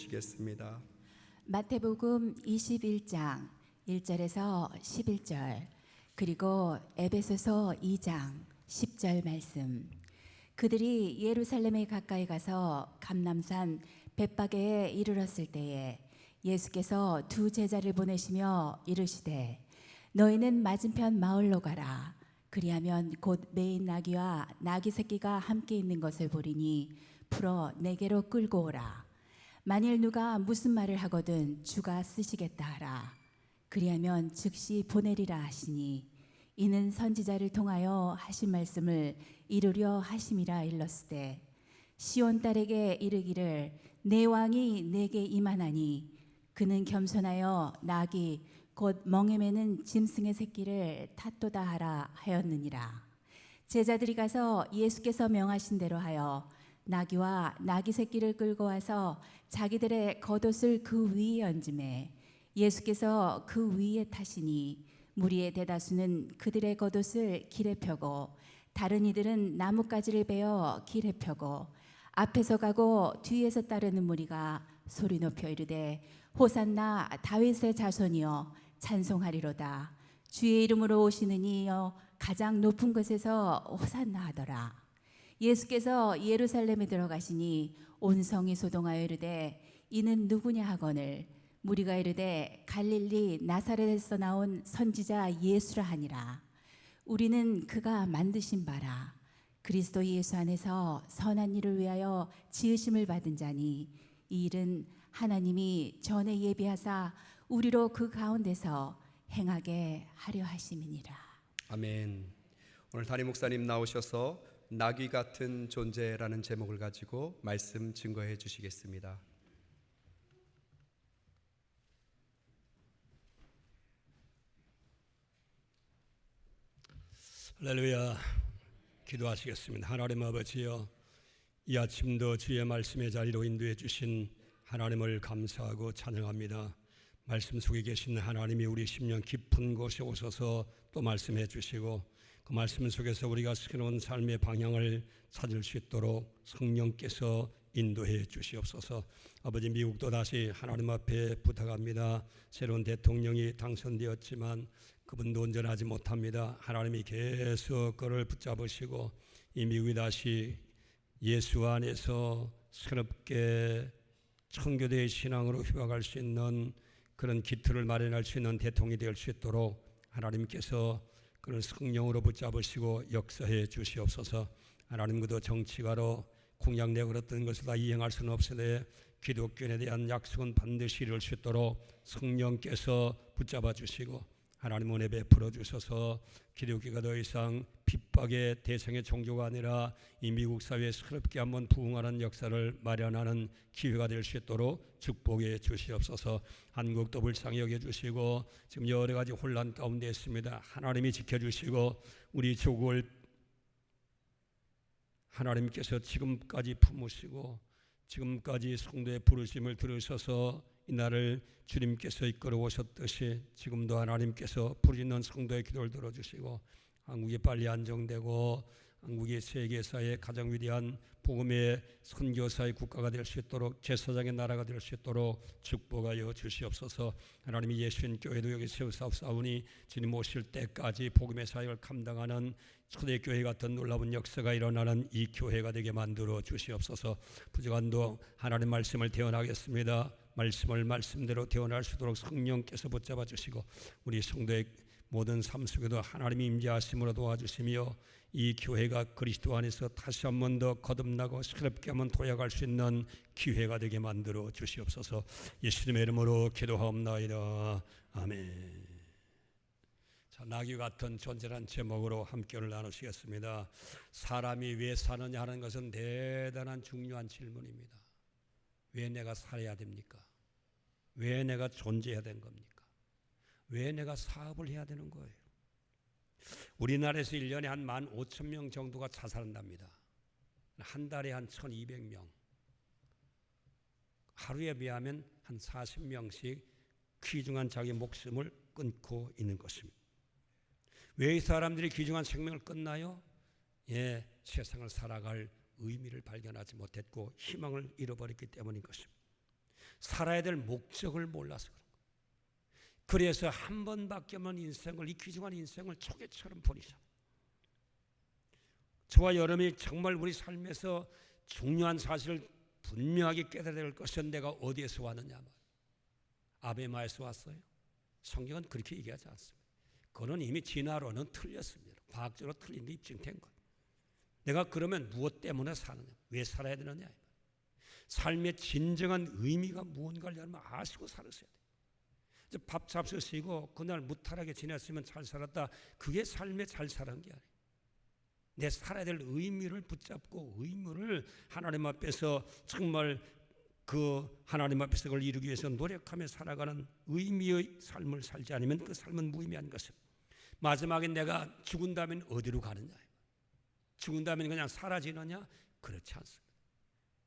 주시겠습니다. 마태복음 21장 1절에서 11절, 그리고 에베소서 2장 10절 말씀. 그들이 예루살렘에 가까이 가서 감람산 벳바게에 이르렀을 때에 예수께서 두 제자를 보내시며 이르시되 너희는 맞은편 마을로 가라. 그리하면 곧 매인 나귀와 나귀 새끼가 함께 있는 것을 보리니 풀어 내게로 끌고 오라. 만일 누가 무슨 말을 하거든 주가 쓰시겠다 하라. 그리하면 즉시 보내리라 하시니 이는 선지자를 통하여 하신 말씀을 이루려 하심이라 일렀으되 시온 딸에게 이르기를 내 왕이 내게 임하나니 그는 겸손하여 나귀 곧 멍에 매는 짐승의 새끼를 탓도다 하라 하였느니라. 제자들이 가서 예수께서 명하신 대로 하여 나귀와 나귀 새끼를 끌고 와서 자기들의 겉옷을 그 위에 얹음에 예수께서 그 위에 타시니 무리의 대다수는 그들의 겉옷을 길에 펴고 다른 이들은 나뭇가지를 베어 길에 펴고 앞에서 가고 뒤에서 따르는 무리가 소리 높여 이르되 호산나 다윗의 자손이여 찬송하리로다. 주의 이름으로 오시는 이여 가장 높은 곳에서 호산나 하더라. 예수께서 예루살렘에 들어가시니 온 성이 소동하여 이르되 이는 누구냐 하거늘 무리가 이르되 갈릴리 나사렛에서 나온 선지자 예수라 하니라. 우리는 그가 만드신 바라. 그리스도 예수 안에서 선한 일을 위하여 지으심을 받은 자니 이 일은 하나님이 전에 예비하사 우리로 그 가운데서 행하게 하려 하심이니라. 아멘. 오늘 담임 목사님 나오셔서 나귀 같은 존재라는 제목을 가지고 말씀 증거해 주시겠습니다. 할렐루야. 기도하시겠습니다. 하나님 아버지여, 이 아침도 주의 말씀의 자리로 인도해 주신 하나님을 감사하고 찬양합니다. 말씀 속에 계신 하나님이 우리 심령 깊은 곳에 오셔서 또 말씀해 주시고 그 말씀 속에서 우리가 새로운 삶의 방향을 찾을 수 있도록 성령께서 인도해 주시옵소서. 아버지, 미국도 다시 하나님 앞에 부탁합니다. 새로운 대통령이 당선되었지만 그분도 온전하지 못합니다. 하나님이 계속 그를 붙잡으시고 이 미국이 다시 예수 안에서 새롭게 청교도의 신앙으로 휘어갈 수 있는 그런 기틀을 마련할 수 있는 대통령이 될 수 있도록 하나님께서 그를 성령으로 붙잡으시고 역사해 주시옵소서. 하나님, 그도 정치가로 공약 내걸었던 것을 다 이행할 수는 없으되 기독교에 대한 약속은 반드시 이룰 수 있도록 성령께서 붙잡아 주시고 하나님 은혜 베풀어 주셔서 기독교가 더 이상 핍박의 대상의 종교가 아니라 이 미국 사회에 새롭게 한번 부흥하는 역사를 마련하는 기회가 될 수 있도록 축복해 주시옵소서. 한국도 불쌍히 여겨주시고 지금 여러 가지 혼란 가운데 있습니다. 하나님이 지켜주시고 우리 조국을 하나님께서 지금까지 품으시고 지금까지 성도의 부르심을 들으셔서 이날을 주님께서 이끌어 오셨듯이 지금도 하나님께서 부르짖는 성도의 기도를 들어주시고 한국이 빨리 안정되고 한국이 세계사의 가장 위대한 복음의 선교사의 국가가 될 수 있도록 제사장의 나라가 될 수 있도록 축복하여 주시옵소서. 하나님이 예수님 교회도 여기 세우사옵사오니 주님 오실 때까지 복음의 사역을 감당하는 초대교회 같은 놀라운 역사가 일어나는 이 교회가 되게 만들어 주시옵소서. 부족한도 하나님 말씀을 대언하겠습니다. 말씀을 말씀대로 대언할 수 있도록 성령께서 붙잡아 주시고 우리 성도의 모든 삶 속에도 하나님이 임재하심으로 도와주시며 이 교회가 그리스도 안에서 다시 한 번 더 거듭나고 새롭게 한번 도약할 수 있는 기회가 되게 만들어 주시옵소서. 예수님의 이름으로 기도하옵나이다. 아멘. 자, 나귀 같은 존재란 제목으로 함께를 나누시겠습니다. 사람이 왜 사느냐 하는 것은 대단한 중요한 질문입니다. 왜 내가 살아야 됩니까? 왜 내가 존재해야 되는 겁니까? 왜 내가 사업을 해야 되는 거예요? 우리나라에서 1년에 한 15,000명 정도가 자살한답니다. 한 달에 한 1,200명. 하루에 비하면 한 40명씩 귀중한 자기 목숨을 끊고 있는 것입니다. 왜 이 사람들이 귀중한 생명을 끊나요? 세상을 살아갈 의미를 발견하지 못했고 희망을 잃어버렸기 때문인 것입니다. 살아야 될 목적을 몰라서 그런 거예요. 그래서 한 번밖에 없는 인생을, 이 귀중한 인생을 초계처럼 보내셔. 저와 여러분이 정말 우리 삶에서 중요한 사실을 분명하게 깨달아야 될 것은 내가 어디에서 왔느냐 말. 아베마에서 왔어요. 성경은 그렇게 얘기하지 않습니다. 그거는 이미 진화론은 틀렸습니다. 과학적으로 틀린 게 입증된 거예요. 내가 그러면 무엇 때문에 사느냐, 왜 살아야 되느냐. 삶의 진정한 의미가 무언가를 여러분 아시고 살으셔야 돼요. 밥 잡수시고 그날 무탈하게 지냈으면 잘 살았다. 그게 삶에 잘 살은 게 아니에요. 내 살아야 될 의미를 붙잡고 의무를 하나님 앞에서 정말 그 하나님 앞에서 그걸 이루기 위해서 노력하며 살아가는 의미의 삶을 살지 않으면 그 삶은 무의미한 것입니다. 마지막에 내가 죽은 다음엔 어디로 가느냐, 죽은 다음엔 그냥 사라지느냐? 그렇지 않습니다.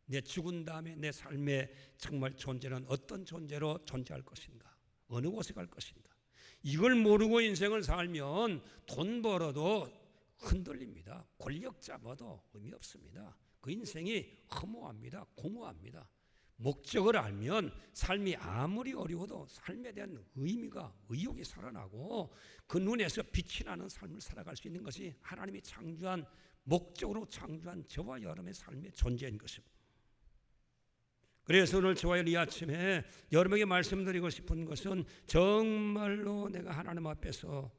내 죽은 다음에 내 삶의 정말 존재는 어떤 존재로 존재할 것인가, 어느 곳에 갈 것인가, 이걸 모르고 인생을 살면 돈 벌어도 흔들립니다. 권력 잡아도 의미 없습니다. 그 인생이 허무합니다. 공허합니다. 목적을 알면 삶이 아무리 어려워도 삶에 대한 의미가, 의욕이 살아나고 그 눈에서 빛이 나는 삶을 살아갈 수 있는 것이 하나님이 창조한, 목적으로 창조한 저와 여러분의 삶의 존재인 것입니다. 그래서 오늘 저와 이 아침에 여러분에게 말씀드리고 싶은 것은 정말로 내가 하나님 앞에서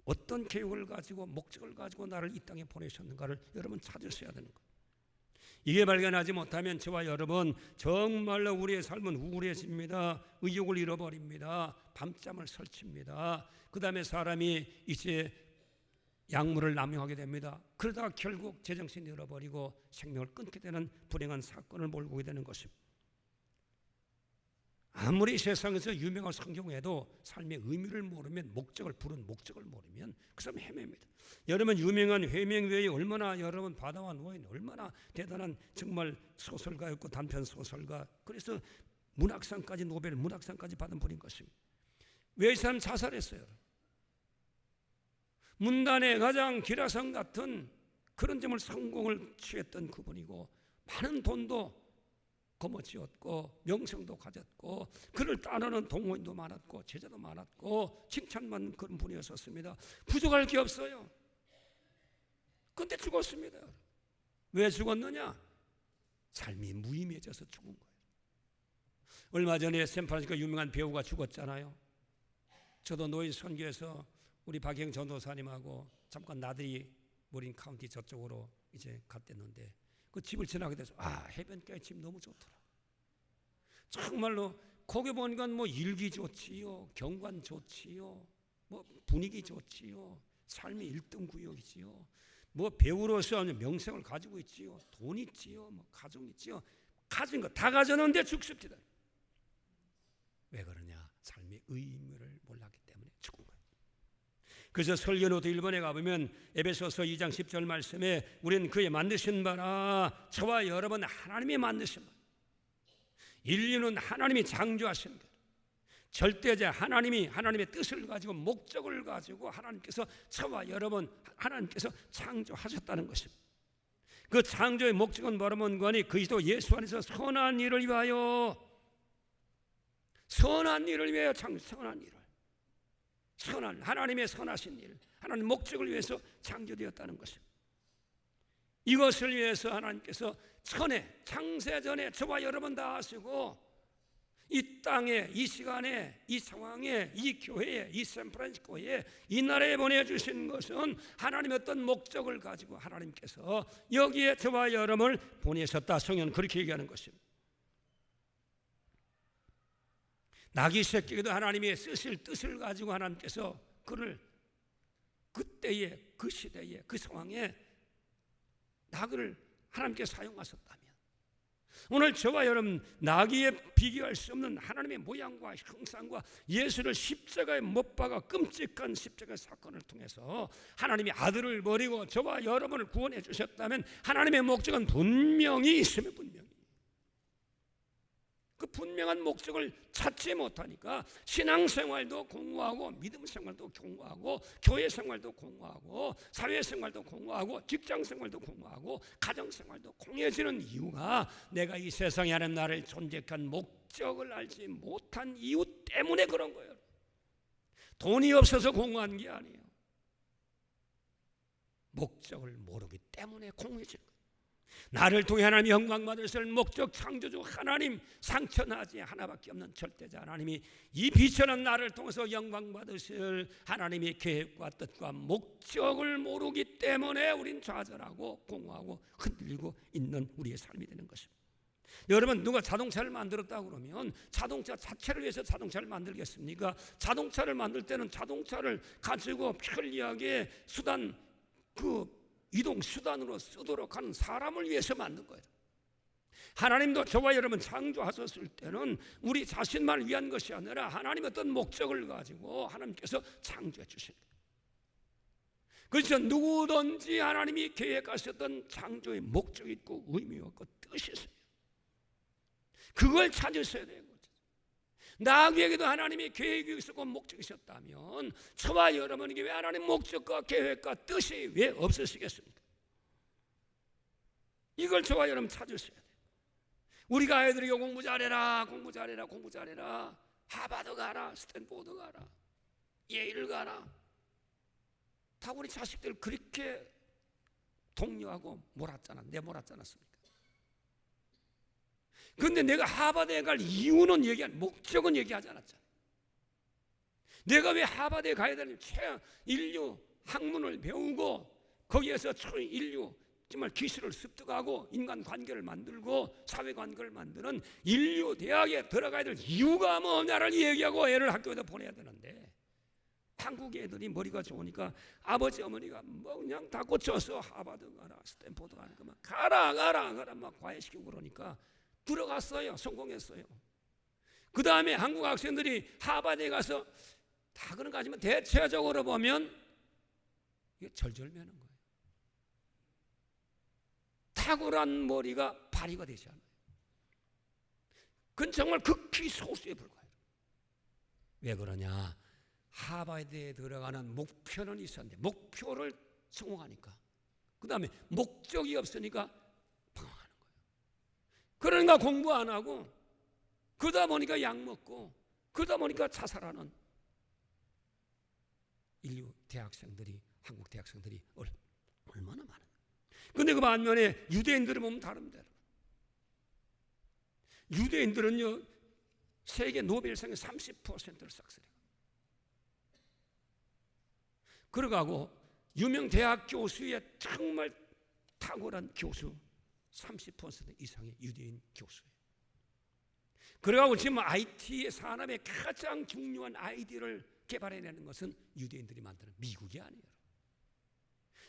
어떤 계획을 가지고 목적을 가지고 나를 이 땅에 보내셨는가를 여러분 찾으셔야 되는 거예요. 이게 발견하지 못하면 저와 여러분 정말로 우리의 삶은 우울해집니다. 의욕을 잃어버립니다. 밤잠을 설칩니다. 그 다음에 사람이 이제 약물을 남용하게 됩니다. 그러다가 결국 제정신을 잃어버리고 생명을 끊게 되는 불행한 사건을 몰고 오게 되는 것입니다. 아무리 세상에서 유명한 성경에도 삶의 의미를 모르면, 목적을 부른 목적을 모르면 그 사람 헤매입니다. 여러분 유명한 해밍웨이 얼마나 여러분 바다와 노인 얼마나 대단한 정말 소설가였고 단편 소설가, 그래서 문학상까지, 노벨 문학상까지 받은 분인 것입니다. 왜 이 사람 자살했어요? 문단의 가장 기라성 같은 그런 점을 성공을 취했던 그분이고 많은 돈도 거머쥐었고 명성도 가졌고 그를 따르는 동호인도 많았고 제자도 많았고 칭찬받는 그런 분이었었습니다. 부족할 게 없어요. 그런데 죽었습니다. 왜 죽었느냐? 삶이 무의미해져서 죽은 거예요. 얼마 전에 샌프란시스코 유명한 배우가 죽었잖아요. 저도 노인 선교에서 우리 박영 전도사님하고 잠깐 나들이 모린 카운티 저쪽으로 이제 갔댔는데 그 집을 지나게 돼서 해변가에 집 너무 좋더라. 정말로 거기 보니까 뭐 일기 좋지요, 경관 좋지요, 뭐 분위기 좋지요, 삶이 1등 구역이지요, 뭐 배우로서 명성을 가지고 있지요, 돈 있지요, 뭐 가정 있지요, 가진 거 다 가졌는데 죽습니다. 왜 그러냐? 삶의 의미를 몰랐기 때문에 죽은 거예요. 그래서 설교노트 1번에 가보면 에베소서 2장 10절 말씀에 우리는 그의 만드신 바라, 저와 여러분 하나님이 만드신 바, 인류는 하나님이 창조하신 것, 절대자 하나님의 뜻을 가지고 목적을 가지고 하나님께서 저와 여러분 하나님께서 창조하셨다는 것입니다. 그 창조의 목적은 뭐라면 거니 그리스도 예수 안에서 선한 일을 위하여, 선한 일을 위하여 선한 일을, 선한 하나님의 선하신 일, 하나님 목적을 위해서 창조되었다는 것입니다. 이것을 위해서 하나님께서 전에 창세전에 저와 여러분 다 하시고 이 땅에, 이 시간에, 이 상황에, 이 교회에, 이 샌프란시스코에, 이 나라에 보내주신 것은 하나님의 어떤 목적을 가지고 하나님께서 여기에 저와 여러분을 보내셨다. 성경은 그렇게 얘기하는 것입니다. 나귀 새끼에도 하나님의 쓰실 뜻을 가지고 하나님께서 그를 그때에, 그 시대에, 그 상황에 나귀를 하나님께 사용하셨다면 오늘 저와 여러분 나귀에 비교할 수 없는 하나님의 모양과 형상과 예수를 십자가에 못 박아 끔찍한 십자가의 사건을 통해서 하나님이 아들을 버리고 저와 여러분을 구원해 주셨다면 하나님의 목적은 분명히 있으면 분명히 그 분명한 목적을 찾지 못하니까 신앙생활도 공허하고 믿음생활도 공허하고 교회생활도 공허하고 사회생활도 공허하고 직장생활도 공허하고 가정생활도 공허해지는 이유가 내가 이 세상에 하는 나를 존재한 목적을 알지 못한 이유 때문에 그런 거예요. 돈이 없어서 공허한 게 아니에요. 목적을 모르기 때문에 공허해지는 거예요. 나를 통해 하나님이 영광 받으실 목적 창조주 하나님, 상처나지 하나밖에 없는 절대자 하나님이 이 비천한 나를 통해서 영광 받으실 하나님의 계획과 뜻과 목적을 모르기 때문에 우린 좌절하고 공허하고 흔들리고 있는 우리의 삶이 되는 것입니다. 여러분, 누가 자동차를 만들었다고 그러면 자동차 자체를 위해서 자동차를 만들겠습니까? 자동차를 만들 때는 자동차를 가지고 편리하게 수단, 이동 수단으로 쓰도록 하는 사람을 위해서 만든 거예요. 하나님도 저와 여러분 창조하셨을 때는 우리 자신만을 위한 것이 아니라 하나님의 어떤 목적을 가지고 하나님께서 창조해 주신 거예요. 그래서 누구든지 하나님이 계획하셨던 창조의 목적이 있고 의미가 있고 뜻이 있어요. 그걸 찾으셔야 되는 거죠. 나에게도 하나님의 계획이 있었고 목적이 있었다면 저와 여러분에게 왜 하나님 목적과 계획과 뜻이 왜 없으시겠습니까? 이걸 저와 여러분 찾으셔야 돼요. 우리가 아이들에게 공부 잘해라, 공부 잘해라, 공부 잘해라, 하버드 가라, 스탠포드 가라, 예일 가라, 다 우리 자식들 그렇게 독려하고 내몰았지 않았습니까? 그런데 내가 하버드에 갈 이유는 목적은 얘기하지 않았잖아요. 내가 왜 하버드에 가야 되는 인류 학문을 배우고 거기에서 인류 정말 기술을 습득하고 인간관계를 만들고 사회관계를 만드는 인류 대학에 들어가야 될 이유가 뭐냐를 얘기하고 애를 학교에다 보내야 되는데 한국 애들이 머리가 좋으니까 아버지 어머니가 뭐 그냥 다 꽂혀서 하버드 가라, 스탠포드 가라, 막 가라 막 과외시키고 그러니까 들어갔어요. 성공했어요. 그 다음에 한국 학생들이 하버드에 가서 다 그런 거 하지만 대체적으로 보면 이게 절절매는 거예요. 탁월한 머리가 발휘가 되지 않아요. 그건 정말 극히 소수에 불과해요. 왜 그러냐? 하버드에 들어가는 목표는 있었는데 목표를 성공하니까 그 다음에 목적이 없으니까 방황하는 거예요. 그러니까 공부 안 하고 그러다 보니까 약 먹고 그러다 보니까 자살하는 인류 대학생들이, 한국 대학생들이 얼마나 많아요. 그런데 그 반면에 유대인들을 보면 다릅니다. 유대인들은요 세계 노벨상의 30%를 싹쓸이. 그러고 유명 대학 교수의 정말 탁월한 교수 30% 이상의 유대인 교수예요. 그러고 지금 IT 산업의 가장 중요한 아이디어를 개발해내는 것은 유대인들이 만드는 미국이 아니에요.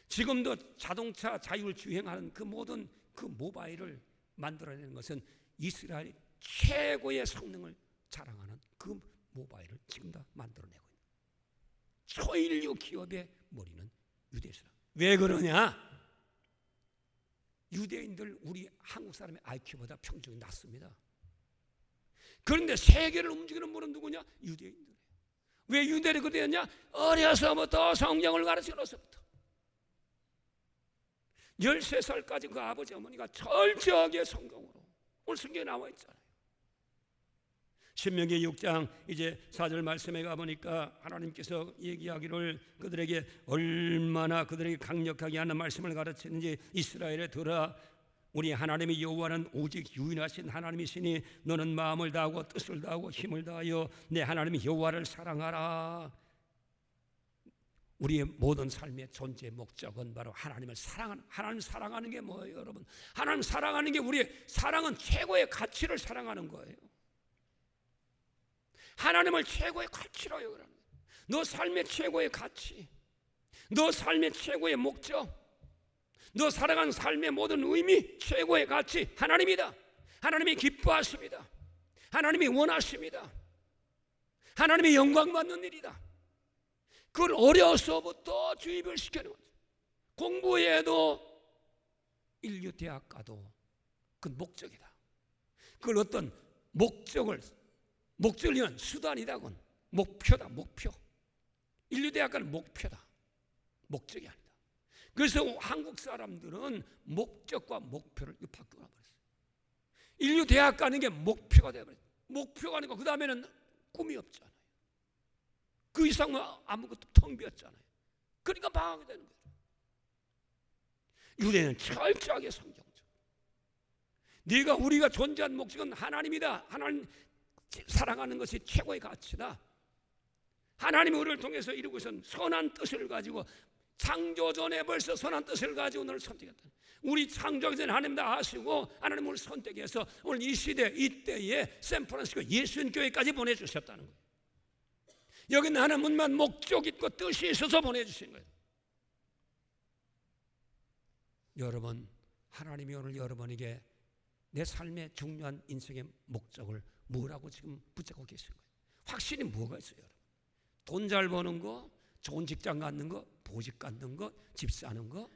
지금도 자동차 자율주행하는 그 모든 그 모바일을 만들어내는 것은 이스라엘이 최고의 성능을 자랑하는 그 모바일을 지금 다 만들어내고 있는 초인류 기업의 머리는 유대인이라. 왜 그러냐? 유대인들 우리 한국 사람의 IQ보다 평균이 낮습니다. 그런데 세계를 움직이는 분은 누구냐? 유대인들이에요. 왜 유대인이 그랬냐? 어려서부터 성경을 가르쳐서부터 13살까지 그 아버지 어머니가 철저하게 성경으로 오늘 성경에 나와 있잖아요. 신명기 6장 이제 4절 말씀에 가보니까 하나님께서 얘기하기를 그들에게 얼마나 그들에게 강력하게 하는 말씀을 가르치는지 이스라엘에 들어 우리 하나님의 여호와는 오직 유일하신 하나님이시니 너는 마음을 다하고 뜻을 다하고 힘을 다하여 내 하나님의 여호와를 사랑하라. 우리의 모든 삶의 존재 목적은 바로 하나님을 사랑하는, 하나님 사랑하는 게 뭐예요, 여러분? 하나님 사랑하는 게 우리의 사랑은 최고의 가치를 사랑하는 거예요. 하나님을 최고의 가치로 여기라는 거예요. 너 삶의 최고의 가치, 너 삶의 최고의 목적, 너 살아가는 삶의 모든 의미, 최고의 가치 하나님이다. 하나님이 기뻐하십니다. 하나님이 원하십니다. 하나님이 영광 받는 일이다. 그걸 어려서부터 주입을 시키는 거죠. 공부해도 인류 대학 가도 그 목적이다. 그걸 어떤 목적을 위한 수단이다군. 목표다, 목표. 인류대학가는 목표다, 목적이 아니다. 그래서 한국 사람들은 목적과 목표를 바꾸어 버렸어요. 인류대학 가는 게 목표가 되어버렸어요. 목표가 아니고 그 다음에는 꿈이 없잖아요. 그 이상은 아무것도 텅 비었잖아요. 그러니까 망하게 되는 거예요. 유대는 철저하게 성경적. 우리가 존재한 목적은 하나님이다. 하나님 사랑하는 것이 최고의 가치다. 하나님이 우리를 통해서 이루고 있는 선한 뜻을 가지고 창조전에 벌써 선한 뜻을 가지고 너를 선택했다. 우리 창조하기 전에 하나님 다 아시고 하나님 우리를 선택해서 오늘 이 시대 이때에 샌프란시스코 예수님 교회까지 보내주셨다는 거예요. 여기는 하나님만 목적 있고 뜻이 있어서 보내주신 거예요. 여러분, 하나님이 오늘 여러분에게 내 삶의 중요한 인생의 목적을 뭐라고 지금 붙잡고 계신 거예요? 확실히 뭐가 있어요, 여러분? 돈 잘 버는 거, 좋은 직장 갖는 거, 보직 갖는 거, 집 사는 거,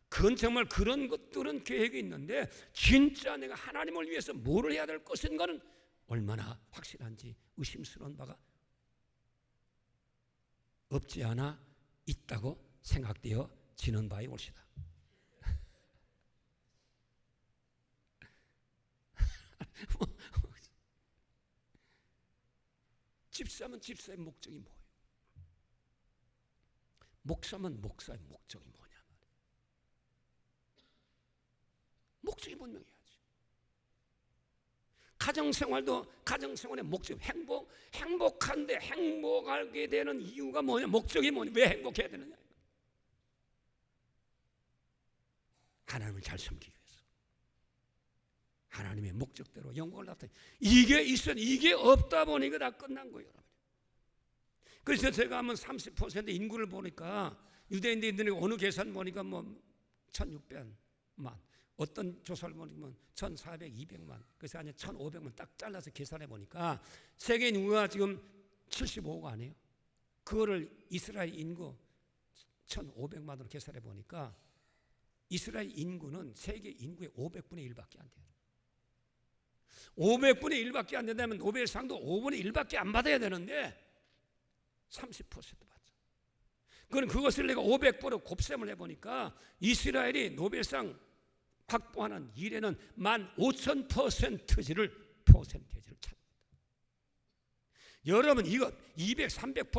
그건 정말 그런 것들은 계획이 있는데 진짜 내가 하나님을 위해서 뭐를 해야 될 것인가는 얼마나 확실한지 의심스러운 바가 없지 않아 있다고 생각되어지는 바에 옳시다. 집사면 집사의 목적이 뭐예요? 목사면 목사의 목적이 뭐냐 말이에요. 목적이 분명해야지. 가정생활도 가정생활의 목적, 행복한데 행복하게 되는 이유가 뭐냐? 목적이 뭐냐? 왜 행복해야 되느냐? 하나님을 잘 섬기기 위해서. 하나님의 목적대로 영광을 나타내. 이게 있으니 이게 없다 보니까 다 끝난 거예요. 그래서 제가 한번 30% 인구를 보니까 유대인들이 어느 계산 보니까 뭐 1,600만, 어떤 조사를 보니까 1,400, 200만, 그래서 아니 1,500만 딱 잘라서 계산해 보니까 세계 인구가 지금 75억 아니에요. 그거를 이스라엘 인구 1,500만으로 계산해 보니까 이스라엘 인구는 세계 인구의 500분의 1밖에 안 돼요. 500분의 1밖에 안 된다면 노벨상도 5분의 1밖에 안 받아야 되는데 30% 받죠. 그건 그것을 내가 500%로 곱셈을 해보니까 이스라엘이 노벨상 확보하는 일에는 15,000%를 찾습니다. 여러분 이거 200, 300%,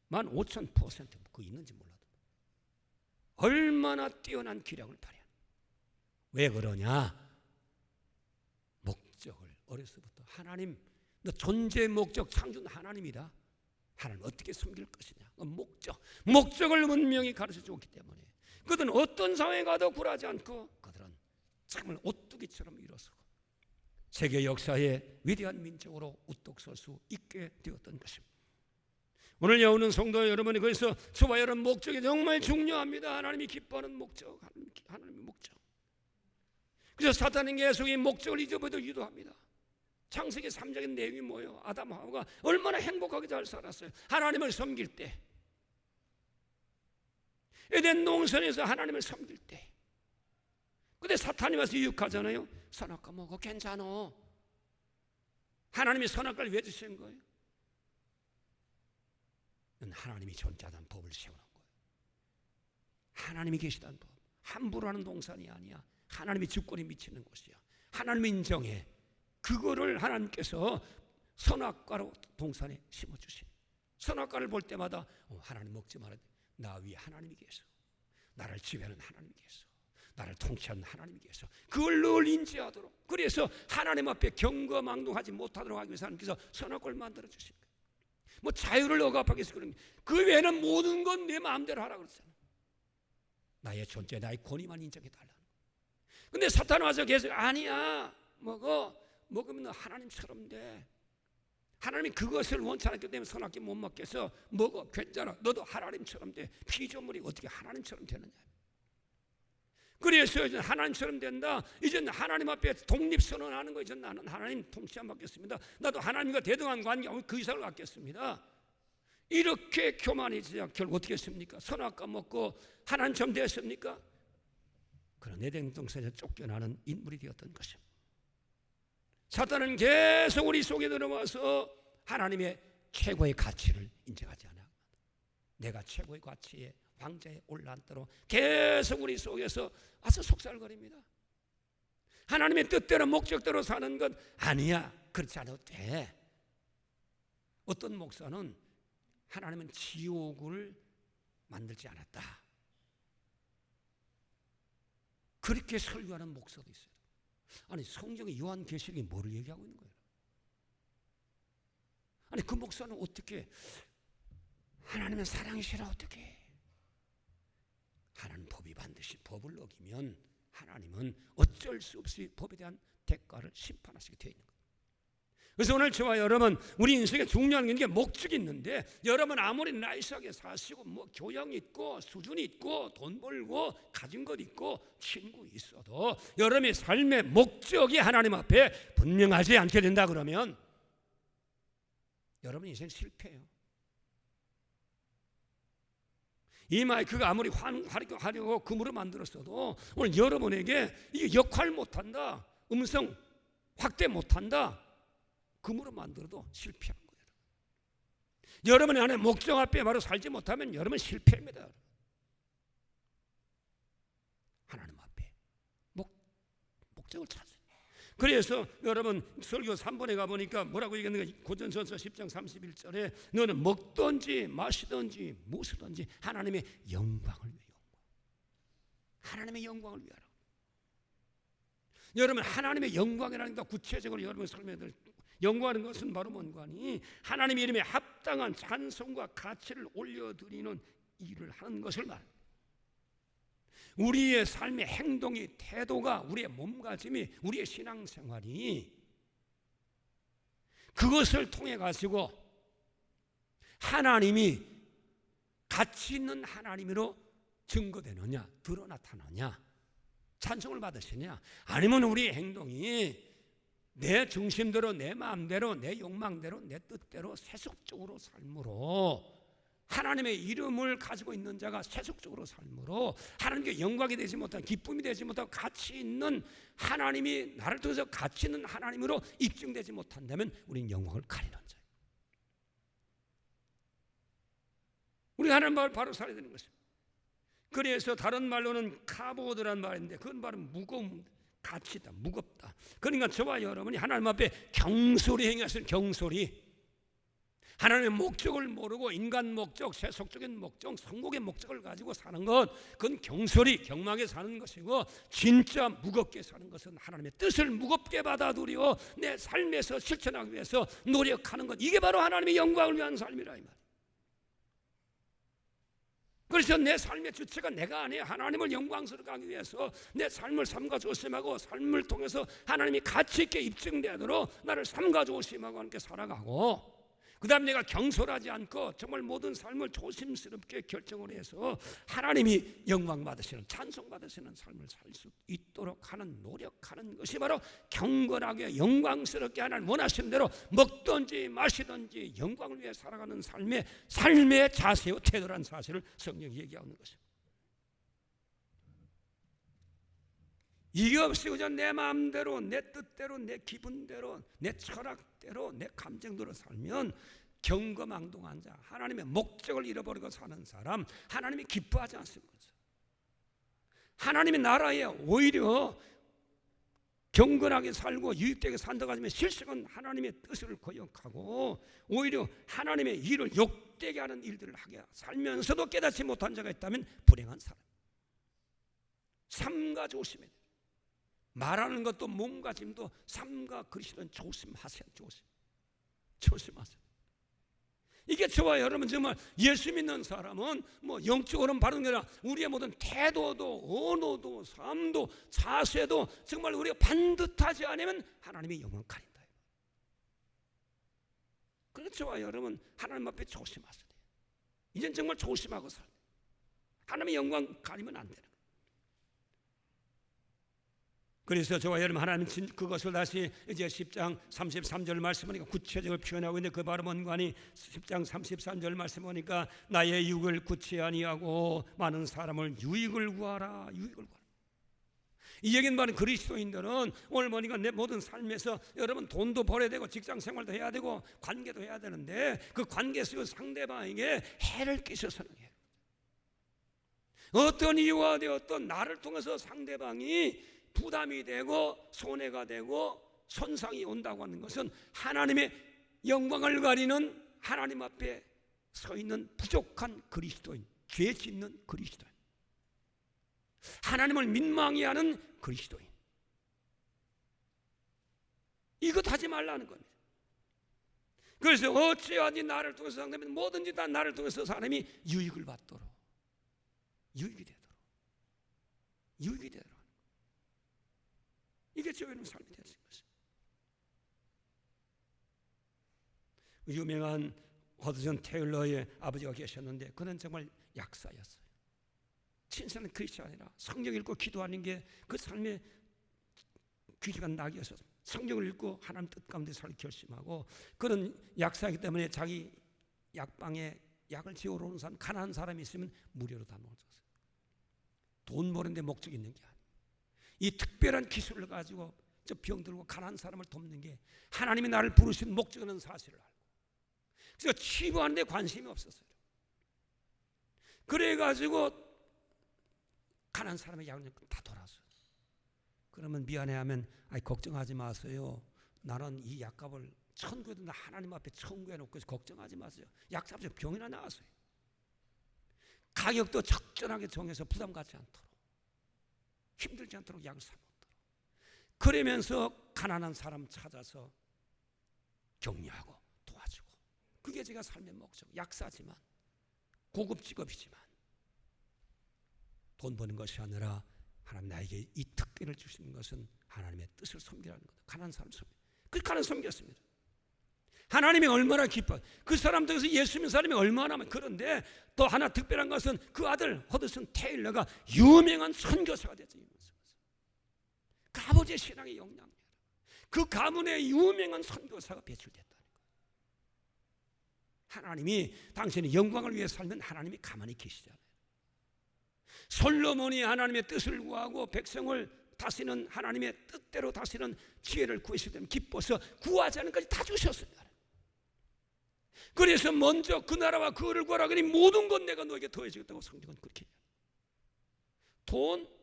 15,000% 그거 있는지 몰라도 얼마나 뛰어난 기량을 발휘하는. 왜 그러냐? 목적을 어려서부터 하나님, 너 존재의 목적 창조는 하나님이다. 하나님 어떻게 섬길 것이냐. 목적을 분명히 가르쳐 주었기 때문에 그들은 어떤 상황에 가도 굴하지 않고 그들은 정말 오뚜기처럼 일어서고 세계 역사의 위대한 민족으로 우뚝 설 수 있게 되었던 것입니다. 오늘 여우는 성도 여러분이 그래서 저와 여러분 목적이 정말 중요합니다. 하나님이 기뻐하는 목적, 하나님의 목적. 그래서 사탄은 계속 이 목적을 잊어버려 유도합니다. 창세기 3장의 내용이 뭐예요? 아담 하와가 얼마나 행복하게 잘 살았어요. 하나님을 섬길 때, 에덴 농선에서 하나님을 섬길 때. 근데 사탄이 와서 유혹하잖아요. 선악과 먹어 괜찮아. 하나님이 선악과를 왜 주신 거예요? 하나님이 존재하다는 법을 세우는 거예요. 하나님이 계시다는 법. 함부로 하는 동산이 아니야. 하나님이 주권이 미치는 곳이야. 하나님 인정해. 그거를 하나님께서 선악과로 동산에 심어주신. 선악과를 볼 때마다 하나님 먹지 말아야 돼. 나 위에 하나님이 계셔. 나를 지배하는 하나님이 계셔. 나를 통치하는 하나님이 계셔. 그걸 늘 인지하도록. 그래서 하나님 앞에 경거망동하지 못하도록 하기 위해서 하나님께서 선악과를 만들어주신 거예요. 뭐 자유를 억압하기 위해서 그런 거예요. 그 외에는 모든 건 내 마음대로 하라고 그랬잖아요. 나의 존재, 나의 권위만 인정해달라는 거예요. 근데 사탄 와서 계속 아니야. 먹으면 너 하나님처럼 돼. 하나님이 그것을 원치 않았기 때문에 선악기 못 먹겠어. 먹어 괜찮아. 너도 하나님처럼 돼. 피조물이 어떻게 하나님처럼 되느냐. 그래서 이제 하나님처럼 된다. 이제 하나님 앞에 독립선언하는 거. 이제 나는 하나님 통치 안 받겠습니다. 나도 하나님과 대등한 관계, 그 이상을 갖겠습니다. 이렇게 교만해지자 결국 어떻게 했습니까? 선악과 먹고 하나님처럼 되었습니까? 그런 에덴 동산에서 쫓겨나는 인물이 되었던 것입니다. 사탄은 계속 우리 속에 들어와서 하나님의 최고의 가치를 인정하지 않아. 내가 최고의 가치에 황제에 올라앉도록 계속 우리 속에서 와서 속살거립니다. 하나님의 뜻대로 목적대로 사는 것 아니야. 그렇지 않아도 돼. 어떤 목사는 하나님은 지옥을 만들지 않았다, 그렇게 설교하는 목사도 있어요. 아니, 성경의 요한계시록이 뭐를 얘기하고 있는 거예요? 아니, 그 목사는 어떻게 하나님은 사랑이시라 어떻게? 하나님 법이 반드시 법을 어기면 하나님은 어쩔 수 없이 법에 대한 대가를 심판하시게 되어 있는 거예요. 그래서 오늘 저와 여러분, 우리 인생에 중요한 게 목적이 있는데, 여러분 아무리 나이스하게 사시고 뭐 교양 있고 수준이 있고 돈 벌고 가진 것 있고 친구 있어도 여러분의 삶의 목적이 하나님 앞에 분명하지 않게 된다 그러면 여러분 인생 실패해요. 이 마이크가 아무리 화려하고 금으로 만들었어도 오늘 여러분에게 이게 역할 못한다, 음성 확대 못한다, 금으로 만들어도 실패한 거예요. 여러분의 안에 목적 앞에 바로 살지 못하면 여러분 실패입니다. 하나님 앞에 목적을 찾아요. 그래서 여러분 설교 3번에 가보니까 뭐라고 얘기했는가? 고전서서 10장 31절에 너는 먹든지 마시든지 무엇이든지 하나님의 영광을 위해, 하나님의 영광을 위하라. 여러분 하나님의 영광이라는 게 구체적으로 여러분 설명드릴, 영광하는 것은 바로 뭔가니 하나님의 이름에 합당한 찬송과 가치를 올려드리는 일을 하는 것을 말합니다. 우리의 삶의 행동이, 태도가, 우리의 몸가짐이, 우리의 신앙생활이 그것을 통해 가지고 하나님이 가치 있는 하나님으로 증거되느냐, 드러나타나냐, 찬송을 받으시냐, 아니면 우리의 행동이 내 중심대로, 내 마음대로, 내 욕망대로, 내 뜻대로 세속적으로 삶으로, 하나님의 이름을 가지고 있는 자가 세속적으로 삶으로 하나님께 영광이 되지 못한, 기쁨이 되지 못하고 가치 있는 하나님이 나를 통해서 가치 있는 하나님으로 입증되지 못한다면 우리는 영광을 가리는 자예요. 우리 하나님 말을 바로 살아야 되는 것입니다. 그래서 다른 말로는 카보드란 말인데 그건 바로 무거움, 가치다, 무겁다. 그러니까 저와 여러분이 하나님 앞에 경솔히 행하시는, 경솔히 하나님의 목적을 모르고 인간 목적, 세속적인 목적, 성공의 목적을 가지고 사는 것, 그건 경솔히 경망에 사는 것이고, 진짜 무겁게 사는 것은 하나님의 뜻을 무겁게 받아들이고 내 삶에서 실천하기 위해서 노력하는 것, 이게 바로 하나님의 영광을 위한 삶이라 이 말이에요. 그래서 내 삶의 주체가 내가 아니에요. 하나님을 영광스럽게 하기 위해서 내 삶을 삼가 조심하고, 삶을 통해서 하나님이 가치 있게 입증되도록 나를 삼가 조심하고 함께 살아가고, 그 다음 내가 경솔하지 않고 정말 모든 삶을 조심스럽게 결정을 해서 하나님이 영광 받으시는, 찬송 받으시는 삶을 살 수 있도록 하는, 노력하는 것이 바로 경건하게 영광스럽게 하나님 원하시는 대로 먹든지 마시든지 영광을 위해 살아가는 삶의 자세와 태도라는 사실을 성경이 얘기하는 것입니다. 이게 없이 그냥 내 마음대로, 내 뜻대로, 내 기분대로, 내 철학대로, 내 감정대로 살면 경거망동한 자, 하나님의 목적을 잃어버리고 사는 사람, 하나님이 기뻐하지 않습니다. 하나님의 나라에 오히려 경건하게 살고 유익되게 산다고 하지만 실상은 하나님의 뜻을 거역하고 오히려 하나님의 일을 욕되게 하는 일들을 하게 살면서도 깨닫지 못한 자가 있다면 불행한 사람. 삼가 조심해야 돼요. 말하는 것도 몸가짐도 삼가 그리시던 조심하세요. 조심하세요. 이게 저와 여러분 정말 예수 믿는 사람은 뭐 영적으로는 바른 게 아니라 우리의 모든 태도도, 언어도, 삶도, 자세도 정말 우리가 반듯하지 않으면 하나님의 영광 가린다. 그래서 저와 여러분 하나님 앞에 조심하세요. 이젠 정말 조심하고 살아요. 하나님의 영광 가리면 안 되는 거예요. 그래서 저와 여러분 하나님 그것을 다시 이제 10장 33절 말씀하니까 구체적으로 표현하고 있는데 그 바로 뭔가니 10장 33절 말씀하니까 나의 유익을 구치 아니하고 많은 사람을 유익을 구하라. 이 얘기는 말은 그리스도인들은 오늘 보니까 내 모든 삶에서 여러분 돈도 벌어야 되고 직장 생활도 해야 되고 관계도 해야 되는데 그 관계 속에서 상대방에게 해를 끼쳐서는 해요. 어떤 이유와 어떤 나를 통해서 상대방이 부담이 되고 손해가 되고 손상이 온다고 하는 것은 하나님의 영광을 가리는 하나님 앞에 서 있는 부족한 그리스도인, 죄 짓는 그리스도인, 하나님을 민망히 하는 그리스도인, 이것 하지 말라는 겁니다. 그래서 어찌하든지 나를 통해서 상대면 뭐든지 다 나를 통해서 사람이 유익을 받도록, 유익이 되도록 이게 저희는 삶이 되는 것입니다. 유명한 허드슨 테일러의 아버지가 계셨는데 그는 정말 약사였어요. 친선한 크리스찬이라 성경 읽고 기도하는 게 그 삶의 귀기가 낙이었어요. 성경을 읽고 하나님 뜻 가운데 살 결심하고, 그런 약사이기 때문에 자기 약방에 약을 지으러 오는 사람, 가난한 사람이 있으면 무료로 다 먹었어요. 돈 버는데 목적이 있는 게 아니에요. 이 특별한 기술을 가지고 저 병들고 가난한 사람을 돕는 게 하나님이 나를 부르신 목적이라는 사실을 알고, 그래서 치료하는 데 관심이 없었어요. 그래가지고 가난한 사람의 약을 다 돌았어요. 그러면 미안해하면 걱정하지 마세요. 나는 이 약값을 천국에도 하나님 앞에 청구해 놓고 걱정하지 마세요. 약 잡으세요. 병이나 나았어요. 가격도 적절하게 정해서 부담 갖지 않도록, 힘들지 않도록 약을 사 먹도록. 그러면서 가난한 사람 찾아서 격려하고 도와주고, 그게 제가 삶의 목적. 약사지만, 고급 직업이지만 돈 버는 것이 아니라 하나님 나에게 이 특권을 주시는 것은 하나님의 뜻을 섬기라는 거다. 가난한 사람 섬기. 그 가난 섬겼습니다. 하나님이 얼마나 기뻐. 그 사람들에서 예수 믿는 사람이 얼마나 많아요. 그런데 또 하나 특별한 것은 그 아들 허드슨 테일러가 유명한 선교사가 됐죠. 그 아버지의 신앙의 영향이에요. 그 가문에 유명한 선교사가 배출됐다는 거예요. 하나님이 당신의 영광을 위해 살면 하나님이 가만히 계시잖아요. 솔로몬이 하나님의 뜻을 구하고 백성을 다스리는, 하나님의 뜻대로 다스리는 지혜를 구했을 때는 기뻐서 구하지 않은 것까지 다 주셨습니다. 그래서 먼저 그 나라와 그 의를 구하라 그러니 모든 것 내가 너에게 더해주겠다고 성경은 그렇게 해요. 돈,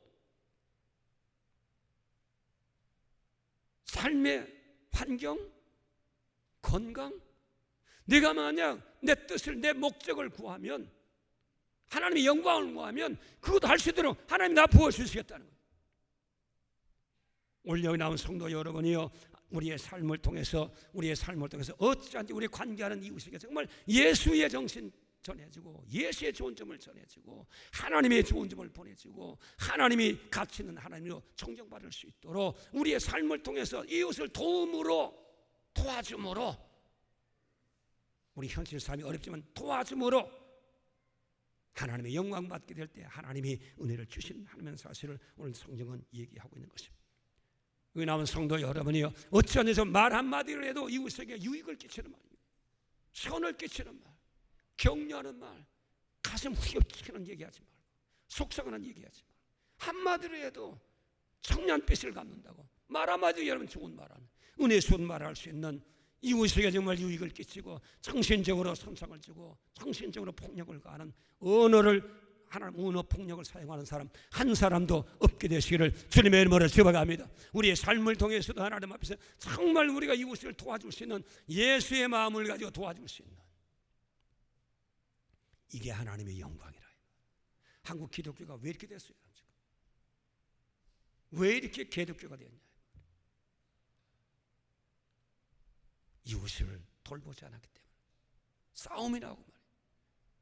삶의 환경, 건강, 내가 만약 내 뜻을, 내 목적을 구하면, 하나님의 영광을 구하면 그것도 할 수 있도록 하나님이 나 부어주시겠다는 거예요. 오늘 여기 나온 성도 여러분이요, 우리의 삶을 통해서 어찌한지 우리 관계하는 이웃에게 정말 예수의 정신 전해지고, 예수의 좋은 점을 전해지고, 하나님의 좋은 점을 보내주고, 하나님이 가치 있는 하나님으로 존경받을 수 있도록 우리의 삶을 통해서 이웃을 도움으로, 도와줌으로, 우리 현실 삶이 어렵지만 도와줌으로 하나님의 영광 받게 될 때 하나님이 은혜를 주신다는 사실을 오늘 성경은 얘기하고 있는 것입니다. 여기 나온 성도 여러분이요, 어찌하면서 말 한마디를 해도 이웃에게 유익을 끼치는 말입니다. 선을 끼치는 말, 격려하는 말, 가슴 휘어치는 얘기하지 말고, 속상하는 얘기하지 말고, 한마디로 해도 청년빛을 갖는다고 말 한마디로 여러분 좋은 말하는, 은혜스러운 말을 할 수 있는, 이웃에게 정말 유익을 끼치고 정신적으로 손상을 주고 정신적으로 폭력을 가하는 언어를, 하나님 언어 폭력을 사용하는 사람 한 사람도 없게 되시기를 주님의 이름으로 축원합니다. 우리의 삶을 통해서도 하나님 앞에서 정말 우리가 이웃을 도와줄 수 있는 예수의 마음을 가지고 도와줄 수 있는, 이게 하나님의 영광이라. 한국 기독교가 왜 이렇게 됐어요? 왜 이렇게 개독교가 되었냐? 이웃을 돌보지 않았기 때문에 싸움이 나고 말이야.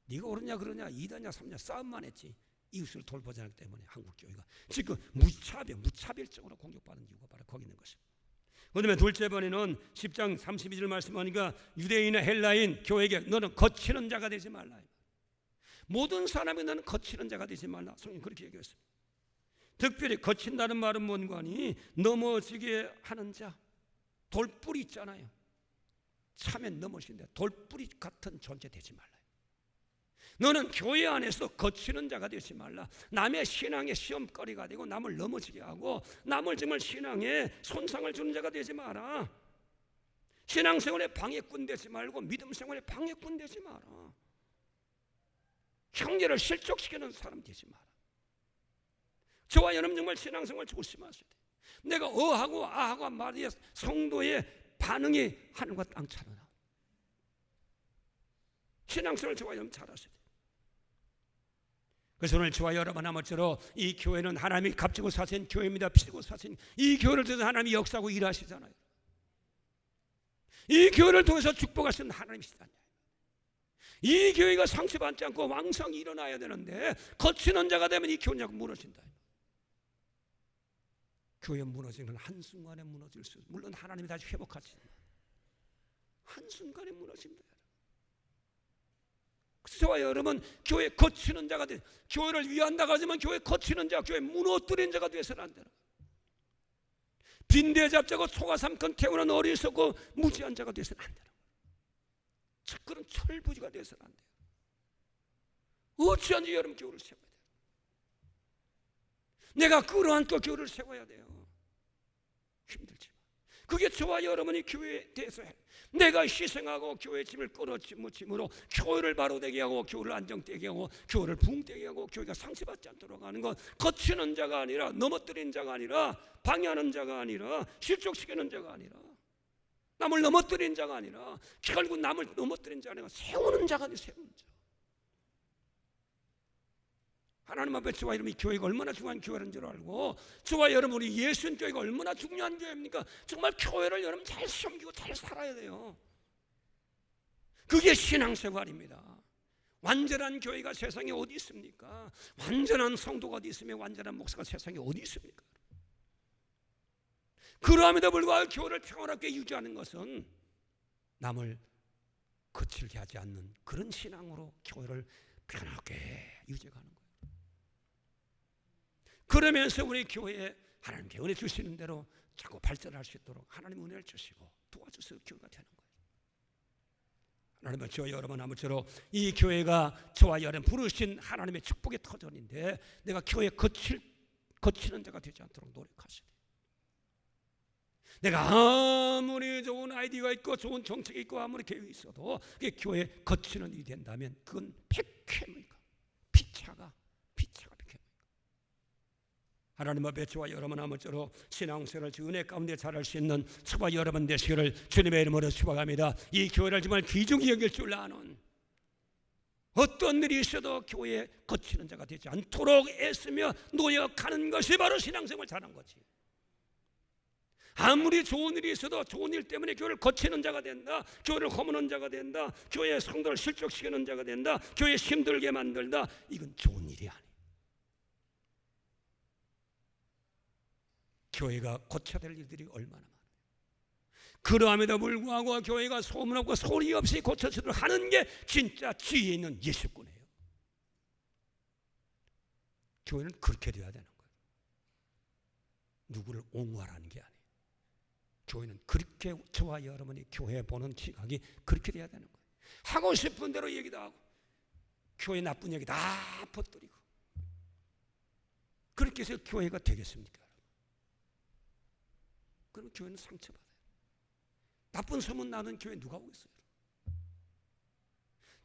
네가 옳으냐 그러냐, 이다냐 삼냐 싸움만 했지 이웃을 돌보지 않았기 때문에 한국 교회가 지금 무차별적으로 공격받는 이유가 바로 거기 있는 것입니다. 그다음에 둘째 번에는 10장 32절 말씀하니까 유대인이나 헬라인 교회에게 너는 거치는 자가 되지 말라. 모든 사람이 너는 거치는 자가 되지 말라. 성경 그렇게 얘기했습니다. 특별히 거친다는 말은 뭔가 하니 넘어지게 하는 자, 돌뿌리 있잖아요. 차면 넘어지는데 돌뿌리 같은 존재 되지 말라. 너는 교회 안에서 거치는 자가 되지 말라. 남의 신앙의 시험거리가 되고 남을 넘어지게 하고 남을 정말 신앙에 손상을 주는 자가 되지 마라. 신앙생활에 방해꾼 되지 말고 믿음생활에 방해꾼 되지 마라. 형제를 실족시키는 사람 되지 마라. 저와 여러분 정말 신앙생활 조심하셔야 돼요. 내가 어하고 아하고 말이야 성도의 반응이 하늘과 땅 차이나. 신앙생활 저와 여러분 잘하셔야 돼요. 그래서 오늘 저와 여러분 아무쪼록 이 교회는 하나님이 값지고 사신 교회입니다. 빚지고 사신 이 교회를 통해서 하나님이 역사하고 일하시잖아요. 이 교회를 통해서 축복하시는 하나님이시잖아요. 이 교회가 상처받지 않고 왕성히 일어나야 되는데 거치는 자가 되면 이 교회가 무너진다. 교회 무너지는 건 한순간에 무너질 수 있어요. 물론 하나님이 다시 회복하시지만 한순간에 무너진다. 저와 여러분 교회 거치는 자가 돼. 교회를 위한다고 하지만 교회 거치는 자, 교회 무너뜨린 자가 되어서는 안 되는. 빈대 잡자고 소가 삼건 태우는 어리석고 무지한 자가 되어서는 안 되는. 그런 철부지가 되어서는 안 돼요. 어찌한지 여러분 교회를 세워야 돼요. 내가 끌어안고 교회를 세워야 돼요. 힘들지만 그게 저와 여러분이 교회에 대해서 내가 희생하고 교회의 짐을 끌어짐으로 교회를 바로되게 하고 교회를 안정되게 하고 교회를 붕되게 하고 교회가 상처받지 않도록 하는 것. 거치는 자가 아니라 넘어뜨린 자가 아니라 방해하는 자가 아니라 실족시키는 자가 아니라 남을 넘어뜨린 자가 아니라 결국 남을 넘어뜨린 자가 아니라 세우는 자가 아니라 세우는 자. 하나님 앞에 저와 여러분이 교회가 얼마나 중요한 교회라는 줄 알고 저와 여러분이 예수님 교회가 얼마나 중요한 교회입니까? 정말 교회를 여러분 잘 섬기고 잘 살아야 돼요. 그게 신앙생활입니다. 완전한 교회가 세상에 어디 있습니까? 완전한 성도가 어디 있으며 완전한 목사가 세상에 어디 있습니까? 그러함에도 불구하고 교회를 평안하게 유지하는 것은 남을 거칠게 하지 않는 그런 신앙으로 교회를 편하게 유지하는 거예요. 그러면서 우리 교회에 하나님께 은혜 주시는 대로 자꾸 발전할 수 있도록 하나님 은혜를 주시고 도와주셔서 교회가 되는 거예요. 하나님은 저와 여러분 아무쪼록 이 교회가 저와 여러분 부르신 하나님의 축복의 터전인데 내가 교회에 거치는 자가 되지 않도록 노력하셔야 돼요. 내가 아무리 좋은 아이디어가 있고 좋은 정책이 있고 아무리 계획이 있어도 그게 교회에 거치는 일이 된다면 그건 백회입니까? 피차가 하나님 앞에 저와 여러분 아무쪼록 신앙생활을 은혜 가운데 잘할 수 있는 저와 여러분 되시기를 주님의 이름으로 축복합니다. 이 교회를 정말 귀중히 여길 줄 아는 어떤 일이 있어도 교회에 거치는 자가 되지 않도록 애쓰며 노력하는 것이 바로 신앙생활 잘하는 거지. 아무리 좋은 일이 있어도 좋은 일 때문에 교회를 거치는 자가 된다, 교회를 허무는 자가 된다, 교회의 성도를 실족시키는 자가 된다, 교회 힘들게 만들다. 이건 좋은 일이 아니에요. 교회가 고쳐야 될 일들이 얼마나 많아요. 그러함에도 불구하고 교회가 소문없고 소리 없이 고쳐지도록 하는 게 진짜 지혜 있는 예수꾼이에요. 교회는 그렇게 돼야 되는 거예요. 누구를 옹호하라는 게 아니에요. 교회는 그렇게 저와 여러분이 교회 보는 시각이 그렇게 돼야 되는 거예요. 하고 싶은 대로 얘기도 하고 교회 나쁜 얘기 다 퍼뜨리고 그렇게 해서 교회가 되겠습니까? 그럼 교회는 상처받아요. 나쁜 소문 나는 교회 누가 오겠어요?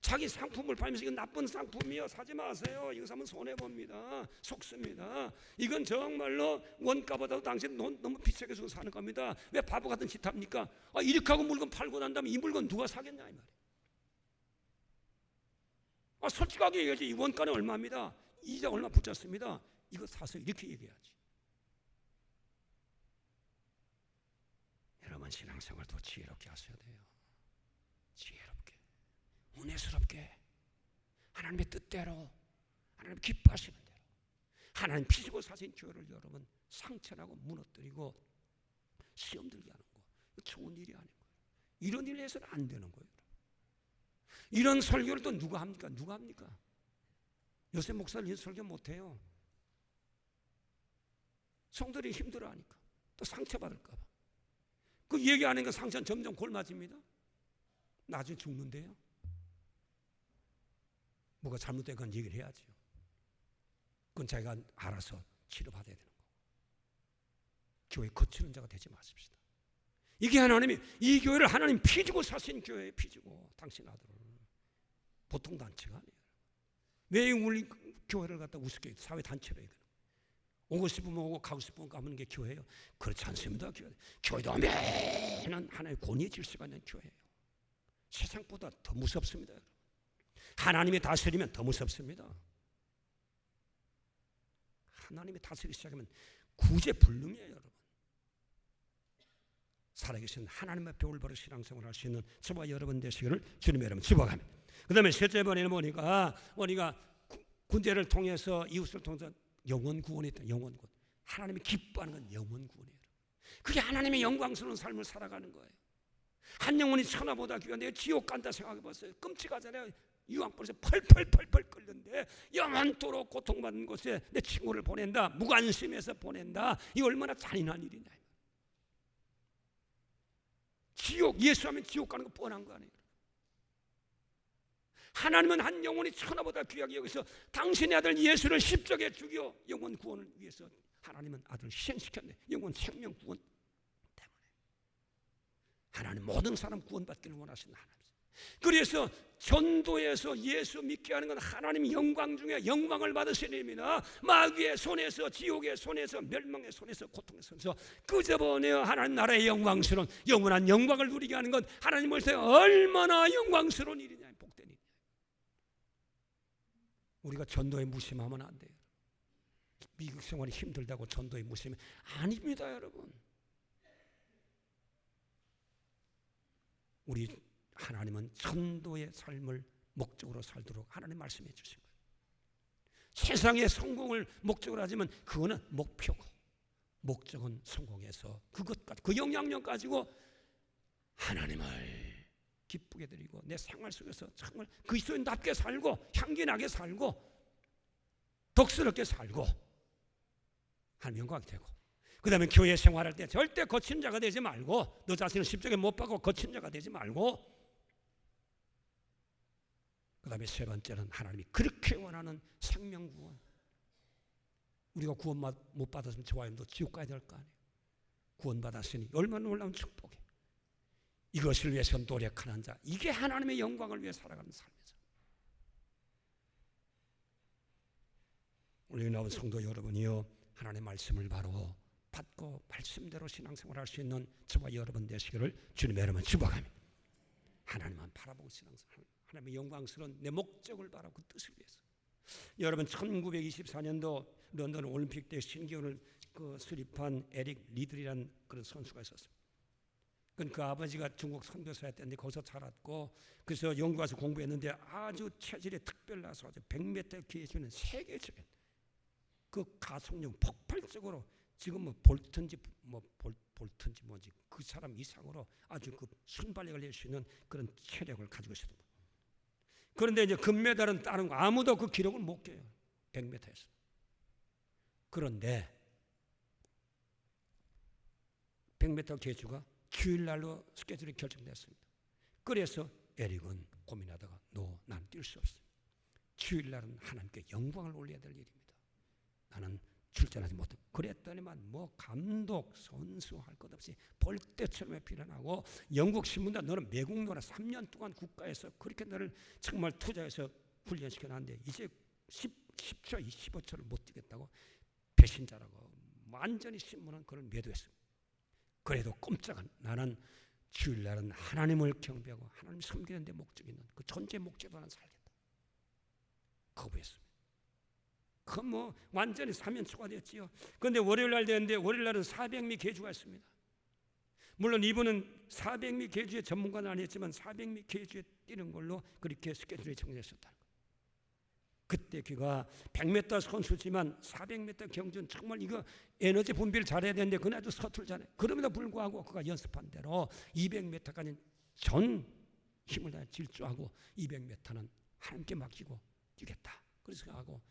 자기 상품을 팔면서 이건 나쁜 상품이요 사지 마세요. 이거 사면 손해봅니다. 속습니다. 이건 정말로 원가보다도 당신 돈 너무 비싸게 주고 사는 겁니다. 왜 바보 같은 짓 합니까? 이렇게 하고 물건 팔고 난 다음에 이 물건 누가 사겠냐 이 말이에요. 솔직하게 얘기하지. 이 원가는 얼마입니다. 이자 얼마 붙였습니다. 이거 사서 이렇게 얘기해야지. 여러분 신앙생활도 지혜롭게 하셔야 돼요. 지혜롭게, 은혜스럽게, 하나님의 뜻대로, 하나님 기뻐하시는 대로, 하나님 피시고 사신 교회를 여러분 상처나고 무너뜨리고 시험 들게 하는 거 좋은 일이 아닌 거예요. 이런 일을 해서는 안 되는 거예요. 이런 설교를 또 누가 합니까? 누가 합니까? 요새 목사들 이 설교 못해요. 성도들이 힘들어하니까 또 상처받을까 봐. 그 얘기 안 하니까 상처는 점점 골맞습니다. 나중에 죽는데요. 뭐가 잘못된 건 얘기를 해야죠. 그건 자기가 알아서 치료받아야 되는 거고. 교회 거치는 자가 되지 마십시다. 이게 하나님이, 이 교회를 하나님 피주고 사신 교회에 피주고 당신 아들을 보통 단체가 아니에요. 왜 우리 교회를 갖다 우습게 사회 단체로 얘기해요? 오고 싶으면 오고 가고 싶으면 가는 게 교회예요? 그렇지 않습니다. 교회도 엄연한 하나님의 권위의 질서가 있는 교회예요. 세상보다 더 무섭습니다. 하나님이 다스리면 더 무섭습니다. 하나님이 다스리기 시작하면 구제불능이에요, 여러분. 살아계신 하나님 앞에 올바른 신앙생활을 할 수 있는 저와 여러분 되시기를 주님의 이름으로 축복합니다. 그 다음에 셋째 번에는 우리가 군대를 통해서 이웃을 통해서 영원 구원이 있다. 영원 구원. 하나님이 기뻐하는 건 영원 구원이에요. 그게 하나님의 영광스러운 삶을 살아가는 거예요. 한 영혼이 천하보다 귀한 내가 지옥 간다 생각해 봤어요. 끔찍하잖아요. 유황불에서 펄펄 끓는데 영원토록 고통받는 곳에 내 친구를 보낸다. 무관심해서 보낸다. 이 얼마나 잔인한 일이냐. 지옥, 예수하면 지옥 가는 거 뻔한 거 아니에요. 하나님은 한 영혼이 천하보다 귀하게 여기서 당신의 아들 예수를 십자가에 죽여 영혼 구원을 위해서 하나님은 아들을 희생시켰네. 영혼 생명 구원 때문에. 하나님 모든 사람 구원받기를 원하시는 하나님. 그래서 전도에서 예수 믿게 하는 건 하나님 영광 중에 영광을 받으시는 일입니다. 마귀의 손에서, 지옥의 손에서, 멸망의 손에서, 고통의 손에서 끄집어내어 하나님 나라의 영광스러운 영원한 영광을 누리게 하는 건 하나님을 통해 얼마나 영광스러운 일이냐, 복된 일이냐. 우리가 전도에 무심하면 안 돼요. 미국 생활이 힘들다고 전도에 무심하면 아닙니다, 여러분. 우리 하나님은 전도의 삶을 목적으로 살도록 하나님 말씀해 주신 거예요. 세상의 성공을 목적으로 하지만 그거는 목표고, 목적은 성공해서 그 영향력 가지고 하나님을 기쁘게 드리고 내 생활 속에서 정말 그리스도인답게 살고 향기나게 살고 덕스럽게 살고 하나님 영광이 되고, 그 다음에 교회 생활할 때 절대 거친 자가 되지 말고, 너 자신을 십자가에 못 박고 거친 자가 되지 말고, 그 다음에 세 번째는 하나님이 그렇게 원하는 생명구원. 우리가 구원 못 받았으면 저와 여러분도 지옥 가야 될 거 아니에요. 구원 받았으니 얼마나 놀라운 축복이에요. 이것을 위해서 노력하는 자, 이게 하나님의 영광을 위해 살아가는 삶이죠. 우리 나온 성도 여러분이요, 하나님의 말씀을 바로 받고 말씀대로 신앙생활할 수 있는 저와 여러분 되시기를 주님의 이름으로 축복합니다. 하나님만 바라보고 신앙생활, 하나님의 영광스러운 내 목적을 바라고 그 뜻을 위해서. 여러분 1924년도 런던 올림픽 때 신기원을 수립한 에릭 리들이라는 그런 선수가 있었습니다. 그 아버지가 중국 선교사였는데 거기서 자랐고, 그래서 영국 가서 공부했는데 아주 체질이 특별나서 아주 100m 기회주는 세계적인 그 가속력 폭발적으로 지금 볼튼지 뭔지 그 사람 이상으로 아주 그 순발력을 낼 수 있는 그런 체력을 가지고 있습니다. 그런데 이제 금메달은 다른 거 아무도 그 기록을 못 깨요. 100m에서. 그런데 100m 계주가 주일날로 스케줄이 결정됐습니다. 그래서 에릭은 고민하다가 난 뛸 수 없어. 주일날은 하나님께 영광을 올려야 될 일입니다. 나는 출전하지 못해. 그랬더니만 감독, 선수 할 것 없이 벌떼처럼 필요하고, 영국 신문도 너는 매국노라 3년 동안 국가에서 그렇게 너를 정말 투자해서 훈련시켜놨는데 이제 10초, 15초를 못 뛰겠다고 배신자라고 완전히 신문은 그걸 매도했습니다. 그래도 꼼짝은 나는 주일날은 하나님을 경배하고 하나님 섬기는 데 목적이 있는 그 존재 목적으로 나는 살겠다. 거부했습니다. 그건 완전히 사면초가 됐지요. 그런데 월요일날 되는데 월요일날은 400미 계주가 있습니다. 물론 이분은 400미 계주의 전문가는 아니었지만 400미 계주에 뛰는 걸로 그렇게 스케줄이 정해졌다는 거예요. 그때 그가 100m 선수지만 400m 경주는 정말 이거 에너지 분비를 잘해야 되는데 그날도 서툴잖아요. 그럼에도 불구하고 그가 연습한 대로 200m까지 전 힘을 다해 질주하고 200m는 하나님께 맡기고 뛰겠다. 그래서 하고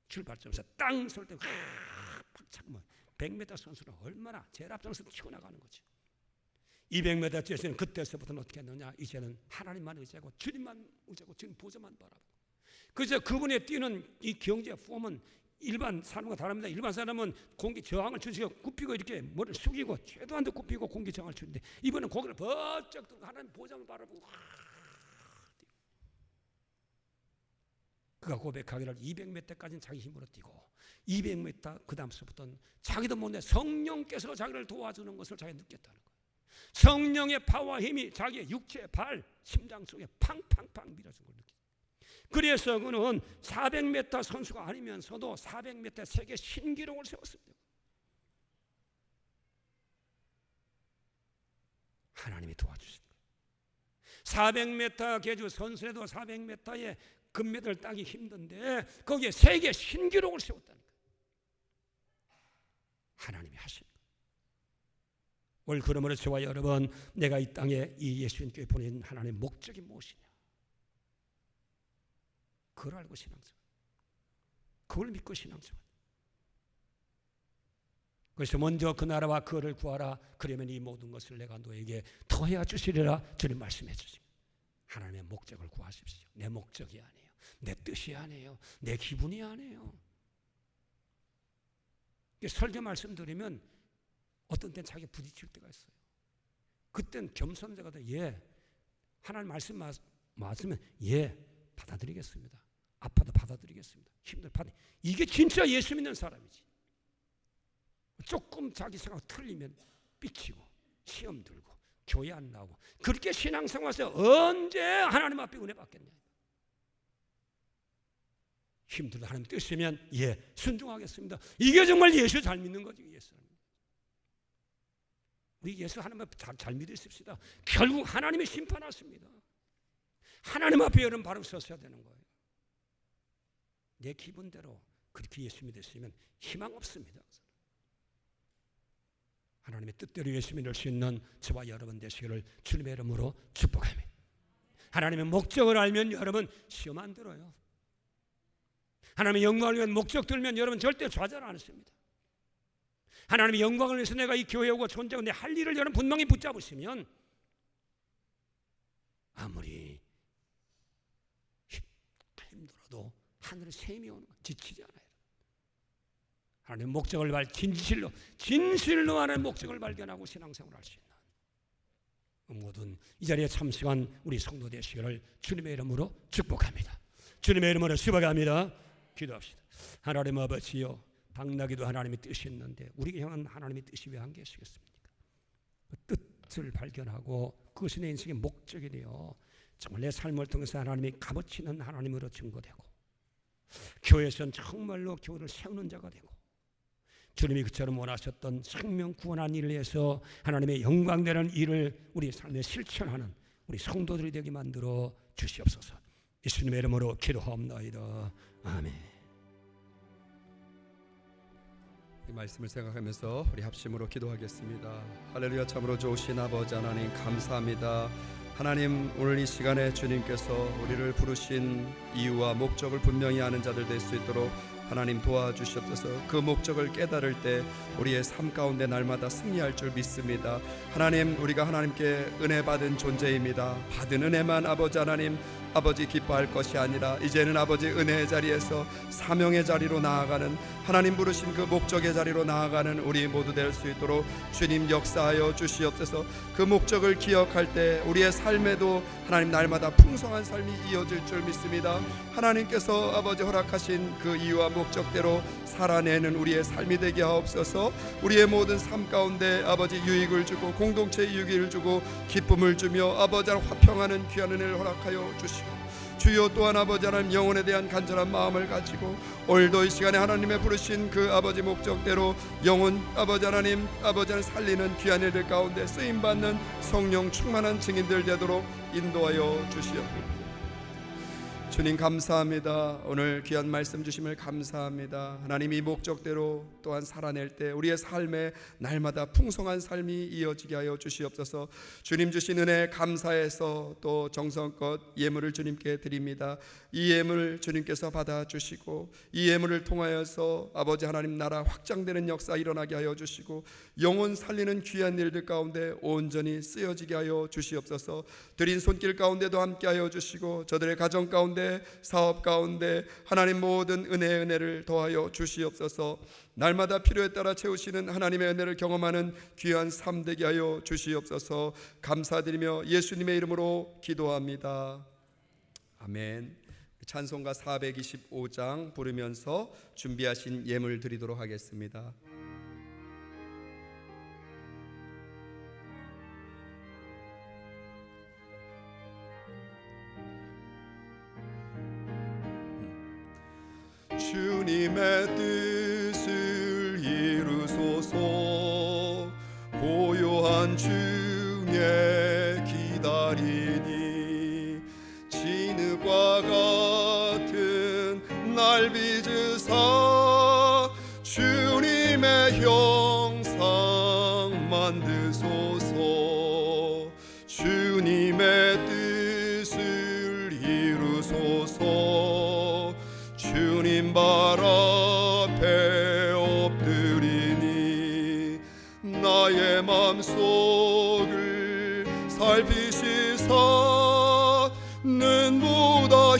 출발점에서 땅 설 때 팍 100m 선수는 얼마나 제일 앞장서 튀어나가는 거지. 200m 뛰어서는 그때서부터는 어떻게 했느냐, 이제는 하나님만 의지하고 주님만 의지하고 주님 보좌만 바라보고 그래서 그분의 뛰는 이 경제 폼은 일반 사람과 다릅니다. 일반 사람은 공기 저항을 주시고 굽히고 이렇게 머리를 숙이고 최도 한도 굽히고 공기 저항을 주는데 이분은 고개를 번쩍 들고 하나님 보좌를 바라보고 그가 고백하기를 200m까지는 자기 힘으로 뛰고 200m 그 다음서부터는 자기도 모르는데 성령께서 자기를 도와주는 것을 자기가 느꼈다는 거예요. 성령의 파워와 힘이 자기의 육체, 발, 심장 속에 팡팡팡 밀어준 걸 느꼈어요. 그래서 그는 400m 선수가 아니면서도 400m 세계 신기록을 세웠습니다. 하나님이 도와주신 거예요. 400m 계주 선수에도 400m에 금메달 따기 힘든데 거기에 세계 신기록을 세웠다는 거예요. 하나님이 하신 거예요. 오늘 그러므로 저와 여러분, 내가 이 땅에 이 예수님께 보낸 하나님의 목적이 무엇이냐? 그걸 알고 신앙생활, 그걸 믿고 신앙생활. 그래서 먼저 그 나라와 그를 구하라. 그러면 이 모든 것을 내가 너에게 더해 주시리라. 주님 말씀해 주시고 하나님의 목적을 구하십시오. 내 목적이 아니에요. 내 뜻이 아니에요. 내 기분이 아니에요. 설교 말씀드리면 어떤 때는 자기 부딪힐 때가 있어요. 그땐 겸손자가 돼. 예, 하나님 말씀 맞으면 예, 받아들이겠습니다. 아파도 받아들이겠습니다. 힘들 받아. 이게 진짜 예수 믿는 사람이지. 조금 자기 생각 틀리면 삐치고 시험 들고 교회 안 나오고 그렇게 신앙생활에서 언제 하나님 앞에 은혜 받겠냐. 힘들도 하나님 뜻이면 예, 순종하겠습니다. 이게 정말 예수 잘 믿는 거지. 예수. 우리 예수 하나님 앞에 잘 믿으십시다. 결국 하나님이 심판하십니다. 하나님 앞에 여러분 바로 서셔야 되는 거예요. 내 기분대로 그렇게 예수 믿으시면 희망 없습니다. 하나님의 뜻대로 예수 믿을 수 있는 저와 여러분 되시기를 주님의 이름으로 축복합니다. 하나님의 목적을 알면 여러분 시험 안 들어요. 하나님의 영광을 위한 목적 들면 여러분 절대 좌절 안 하십니다. 하나님의 영광을 위해서 내가 이 교회에 오고 존재하고 내 할 일을 여러분 분명히 붙잡으시면 아무리 힘들어도 하늘에 샘이 오는 거 지치지 않아요. 하나님의 목적을 진실로 하나님의 목적을 발견하고 신앙생활을 할 수 있는 모든 이 자리에 참석한 우리 성도 되시기를 주님의 이름으로 축복합니다. 주님의 이름으로 축복합니다. 기도합시다. 하나님 아버지요, 당나귀도 하나님의 뜻이 있는데 우리에게 향한 하나님의 뜻이 왜 안 계시겠습니까? 그 뜻을 발견하고 그것이 내 인생의 목적이 되어 정말 내 삶을 통해서 하나님이 값어치는 하나님으로 증거되고 교회에서는 정말로 교회를 세우는 자가 되고 주님이 그처럼 원하셨던 생명 구원한 일을 위해서 하나님의 영광되는 일을 우리 삶에 실천하는 우리 성도들이 되게 만들어 주시옵소서. 예수님의 이름으로 기도하옵나이다. 아멘. 이 말씀을 생각하면서 우리 합심으로 기도하겠습니다. 할렐루야. 참으로 좋으신 아버지 하나님 감사합니다. 하나님, 오늘 이 시간에 주님께서 우리를 부르신 이유와 목적을 분명히 아는 자들 될 수 있도록 하나님 도와주시옵소서. 그 목적을 깨달을 때 우리의 삶 가운데 날마다 승리할 줄 믿습니다. 하나님, 우리가 하나님께 은혜 받은 존재입니다. 받은 은혜만 아버지 하나님 아버지 기뻐할 것이 아니라 이제는 아버지 은혜의 자리에서 사명의 자리로 나아가는 하나님 부르신 그 목적의 자리로 나아가는 우리 모두 될 수 있도록 주님 역사하여 주시옵소서. 그 목적을 기억할 때 우리의 삶에도 하나님 날마다 풍성한 삶이 이어질 줄 믿습니다. 하나님께서 아버지 허락하신 그 이유와 목적대로 살아내는 우리의 삶이 되게 하옵소서. 우리의 모든 삶 가운데 아버지 유익을 주고 공동체 유익을 주고 기쁨을 주며 아버지 화평하는 귀한 은혜를 허락하여 주시고 주여 또한 아버지 하나님 영혼에 대한 간절한 마음을 가지고 오늘도 이 시간에 하나님의 부르신 그 아버지 목적대로 영혼 아버지 하나님 살리는 귀한 일들 가운데 쓰임받는 성령 충만한 증인들 되도록 인도하여 주시옵소서. 주님 감사합니다. 오늘 귀한 말씀 주심을 감사합니다. 하나님 이 목적대로 또한 살아낼 때 우리의 삶에 날마다 풍성한 삶이 이어지게 하여 주시옵소서. 주님 주신 은혜 감사해서 또 정성껏 예물을 주님께 드립니다. 이 예물 주님께서 받아주시고 이 예물을 통하여서 아버지 하나님 나라 확장되는 역사 일어나게 하여 주시고 영혼 살리는 귀한 일들 가운데 온전히 쓰여지게 하여 주시옵소서. 드린 손길 가운데도 함께 하여 주시고 저들의 가정 가운데 가운데 사업 가운데 하나님 모든 은혜를 더하여 주시옵소서. 날마다 필요에 따라 채우시는 하나님의 은혜를 경험하는 귀한 삶 되게 하여 주시옵소서. 감사드리며 예수님의 이름으로 기도합니다. 아멘. 찬송가 425장 부르면서 준비하신 예물 드리도록 하겠습니다. 주님의 뜻을 이루소서. 고요한 중에 기다리니 진흙과 같은 날 빚으사 주님의 형상 만드소서. 주님의 뜻을 이루소서. 주님 발 앞에 엎드리니 나의 맘속을 살피시사 눈보다